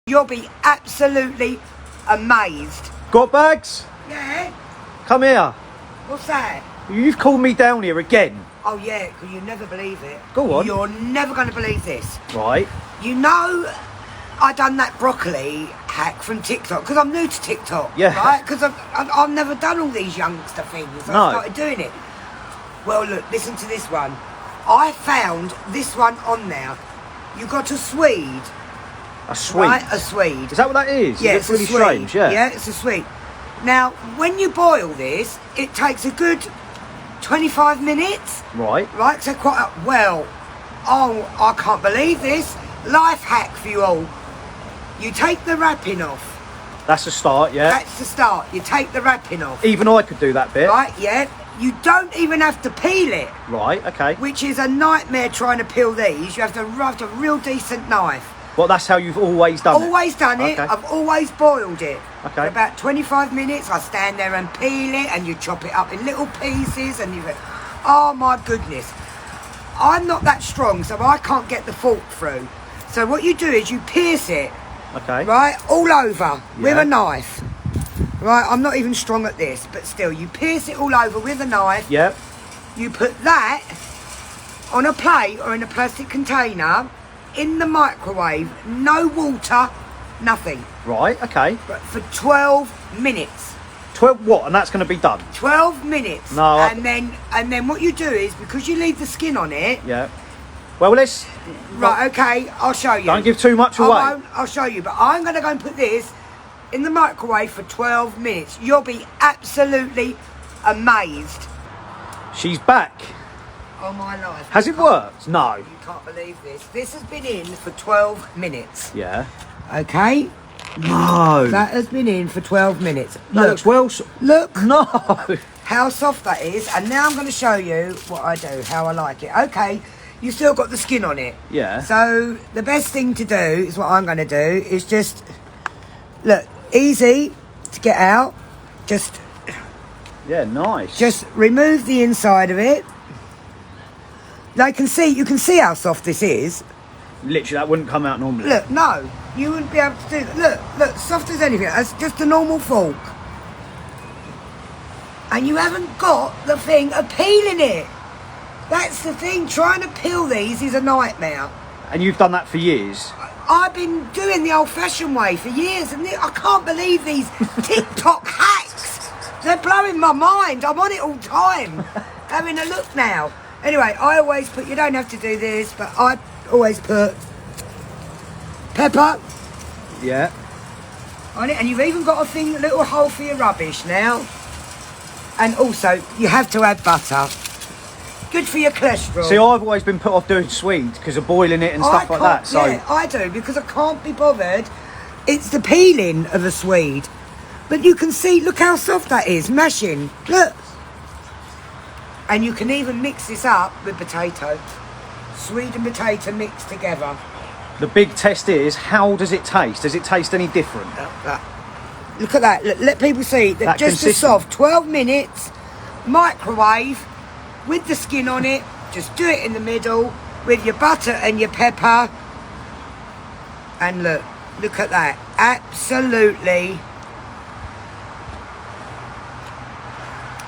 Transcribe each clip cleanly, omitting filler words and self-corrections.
You'll be absolutely amazed. Grotbags, Yeah? come here. What's that? You've called me down here again. Oh yeah, because you never believe it. Go on. You're never going to believe this. Right. You know, I done that broccoli hack from TikTok because I'm new to TikTok. Yeah. Right? Because I've never done all these youngster things. I started doing it. Well, look, listen to this one. I found this one on there. You got a Swede. A Swede? Right, a Swede. Is that what that is? Yeah, it's it's really a Swede. strange, yeah. Yeah, it's a Swede. Now, when you boil this, it takes a good 25 minutes. Right. Right, so quite well. Oh, I can't believe this. Life hack for you all. You take the wrapping off. That's a start, yeah. That's the start. You take the wrapping off. Even I could do that bit. Right, yeah. You don't even have to peel it. Right, okay. Which is a nightmare trying to peel these. You have to have a real decent knife. Well, that's how you've always done it? Always done it. Okay. I've always boiled it. Okay. For about 25 minutes, I stand there and peel it, and you chop it up in little pieces, and you go, oh my goodness. I'm not that strong, so I can't get the fork through. So what you do is you pierce it, Okay. right, all over with a knife. Right, I'm not even strong at this, but still, you pierce it all over with a knife. Yep. You put that on a plate or in a plastic container in the microwave, no water, nothing. Right, okay. But for 12 minutes. 12 what? And that's going to be done? 12 minutes. No. And then what you do is, because you leave the skin on it. Yeah. Well, let's... Right, okay, I'll show you. Don't give too much away. I won't, I'll show you, but I'm going to go and put this in the microwave for 12 minutes. You'll be absolutely amazed. She's back. Oh my life. Has it worked? No. You can't believe this. This has been in for 12 minutes. Yeah. Okay? No. That has been in for 12 minutes. Look, well... Look. No. How soft that is. And now I'm going to show you what I do, how I like it. Okay, you still got the skin on it. Yeah. So the best thing to do is what I'm going to do is just... Look, easy to get out. Just... Yeah, nice. Just remove the inside of it. You can see how soft this is. Literally, that wouldn't come out normally. Look, no, you wouldn't be able to do that. Look, soft as anything. That's just a normal fork. And you haven't got the thing of peeling it. That's the thing. Trying to peel these is a nightmare. And you've done that for years? I've been doing the old-fashioned way for years, and I can't believe these TikTok hacks. They're blowing my mind. I'm on it all the time. Having a look now. Anyway, I always put, you don't have to do this, but I always put pepper. Yeah. On it, and you've even got a little hole for your rubbish now. And also, you have to add butter. Good for your cholesterol. See, I've always been put off doing Swede because of boiling it and stuff like that. So yeah, I do, because I can't be bothered. It's the peeling of a Swede. But you can see, look how soft that is, mashing. Look. And you can even mix this up with potato. Swede and potato mixed together. the big test is, how does it taste? Does it taste any different? Look at that. Let people see. That just as soft. 12 minutes, microwave, with the skin on it. Just do it in the middle with your butter and your pepper. And look at that. Absolutely.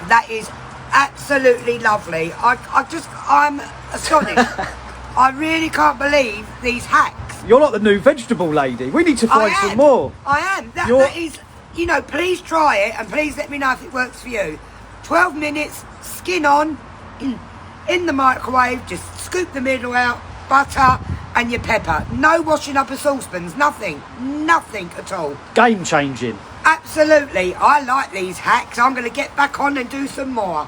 That is absolutely lovely. I'm astonished. I really can't believe these hacks. You're like the new vegetable lady. We need to find some more. I am. That is, you know, please try it and please let me know if it works for you. 12 minutes, skin on, in the microwave, just scoop the middle out, butter and your pepper. No washing up of saucepans, nothing at all. Game changing. Absolutely. I like these hacks. I'm going to get back on and do some more.